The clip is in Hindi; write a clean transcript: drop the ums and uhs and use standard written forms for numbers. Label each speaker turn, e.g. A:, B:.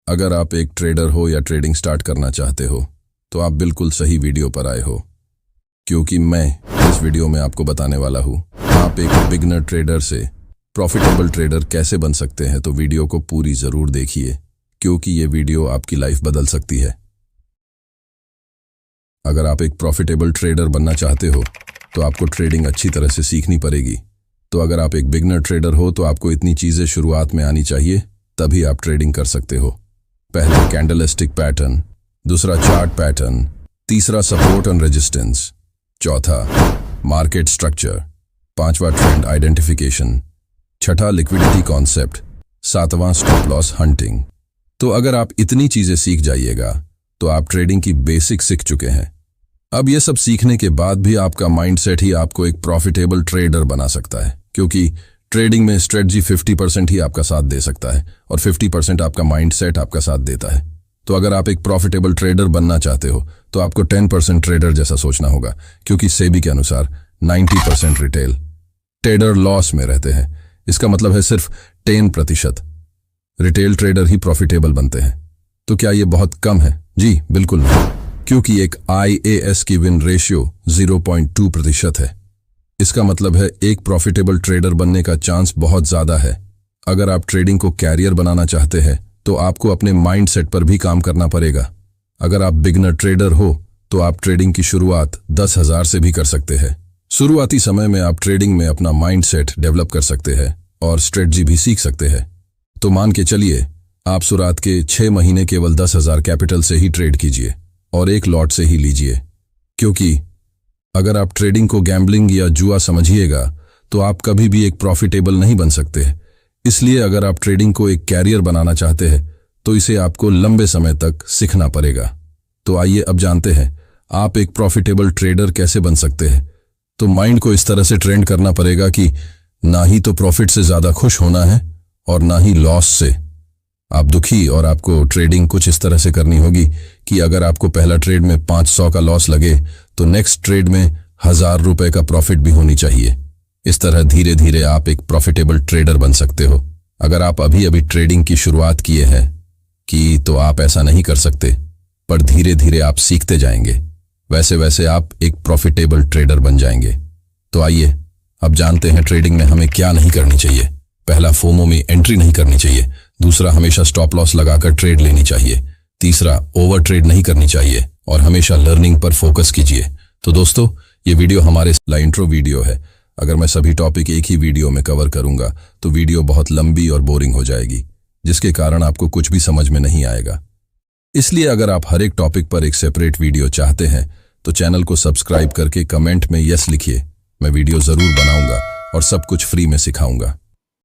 A: अगर आप एक ट्रेडर हो या ट्रेडिंग स्टार्ट करना चाहते हो तो आप बिल्कुल सही वीडियो पर आए हो, क्योंकि मैं इस वीडियो में आपको बताने वाला हूँ आप एक बिगिनर ट्रेडर से प्रॉफिटेबल ट्रेडर कैसे बन सकते हैं। तो वीडियो को पूरी ज़रूर देखिए, क्योंकि ये वीडियो आपकी लाइफ बदल सकती है। अगर आप एक प्रॉफिटेबल ट्रेडर बनना चाहते हो तो आपको ट्रेडिंग अच्छी तरह से सीखनी पड़ेगी। तो अगर आप एक बिगिनर ट्रेडर हो तो आपको इतनी चीज़ें शुरुआत में आनी चाहिए, तभी आप ट्रेडिंग कर सकते हो। पहला कैंडलस्टिक पैटर्न, दूसरा चार्ट पैटर्न, तीसरा सपोर्ट एंड रेजिस्टेंस, चौथा मार्केट स्ट्रक्चर, पांचवा ट्रेंड आइडेंटिफिकेशन, छठा लिक्विडिटी कॉन्सेप्ट, सातवां स्टॉप लॉस हंटिंग। तो अगर आप इतनी चीज़ें सीख जाइएगा तो आप ट्रेडिंग की बेसिक सीख चुके हैं। अब ये सब सीखने के बाद भी आपका माइंडसेट ही आपको एक प्रॉफिटेबल ट्रेडर बना सकता है, क्योंकि ट्रेडिंग में स्ट्रेटजी 50% ही आपका साथ दे सकता है और 50% आपका माइंडसेट आपका साथ देता है। तो अगर आप एक प्रॉफिटेबल ट्रेडर बनना चाहते हो तो आपको 10% ट्रेडर जैसा सोचना होगा, क्योंकि सेबी के अनुसार 90% रिटेल ट्रेडर लॉस में रहते हैं। इसका मतलब है सिर्फ 10% रिटेल ट्रेडर ही प्रॉफिटेबल बनते हैं। तो क्या ये बहुत कम है? जी बिल्कुल नहीं, क्योंकि एक IAS की विन रेशियो 0.2% है। इसका मतलब है एक प्रॉफिटेबल ट्रेडर बनने का चांस बहुत ज़्यादा है। अगर आप ट्रेडिंग को कैरियर बनाना चाहते हैं तो आपको अपने माइंडसेट पर भी काम करना पड़ेगा। अगर आप बिगिनर ट्रेडर हो तो आप ट्रेडिंग की शुरुआत 10,000 से भी कर सकते हैं। शुरुआती समय में आप ट्रेडिंग में अपना माइंडसेट डेवलप कर सकते हैं और स्ट्रेटजी भी सीख सकते हैं। तो मान के चलिए आप शुरुआत के 6 महीने केवल 10,000 कैपिटल से ही ट्रेड कीजिए और एक लॉट से ही लीजिए, क्योंकि अगर आप ट्रेडिंग को गैम्बलिंग या जुआ समझिएगा तो आप कभी भी एक प्रॉफिटेबल नहीं बन सकते। इसलिए अगर आप ट्रेडिंग को एक कैरियर बनाना चाहते हैं तो इसे आपको लंबे समय तक सीखना पड़ेगा। तो आइए अब जानते हैं आप एक प्रॉफिटेबल ट्रेडर कैसे बन सकते हैं। तो माइंड को इस तरह से ट्रेन करना पड़ेगा कि ना ही तो प्रॉफिट से ज़्यादा खुश होना है और ना ही लॉस से आप दुखी, और आपको ट्रेडिंग कुछ इस तरह से करनी होगी कि अगर आपको पहला ट्रेड में 500 का लॉस लगे तो नेक्स्ट ट्रेड में 1000 रुपए का प्रॉफिट भी होनी चाहिए। इस तरह धीरे धीरे आप एक प्रॉफिटेबल ट्रेडर बन सकते हो। अगर आप अभी अभी ट्रेडिंग की शुरुआत किए हैं तो आप ऐसा नहीं कर सकते, पर धीरे धीरे आप सीखते जाएंगे, वैसे वैसे आप एक प्रॉफिटेबल ट्रेडर बन जाएंगे। तो आइए अब जानते हैं ट्रेडिंग में हमें क्या नहीं करनी चाहिए। पहला, फोमो में एंट्री नहीं करनी चाहिए। दूसरा, हमेशा स्टॉप लॉस लगाकर ट्रेड लेनी चाहिए। तीसरा, ओवर ट्रेड नहीं करनी चाहिए और हमेशा लर्निंग पर फोकस कीजिए। तो दोस्तों, ये वीडियो हमारे इंट्रो वीडियो है। अगर मैं सभी टॉपिक एक ही वीडियो में कवर करूंगा तो वीडियो बहुत लंबी और बोरिंग हो जाएगी, जिसके कारण आपको कुछ भी समझ में नहीं आएगा। इसलिए अगर आप हर एक टॉपिक पर एक सेपरेट वीडियो चाहते हैं तो चैनल को सब्सक्राइब करके कमेंट में यस लिखिए। मैं वीडियो जरूर बनाऊंगा और सब कुछ फ्री में सिखाऊंगा।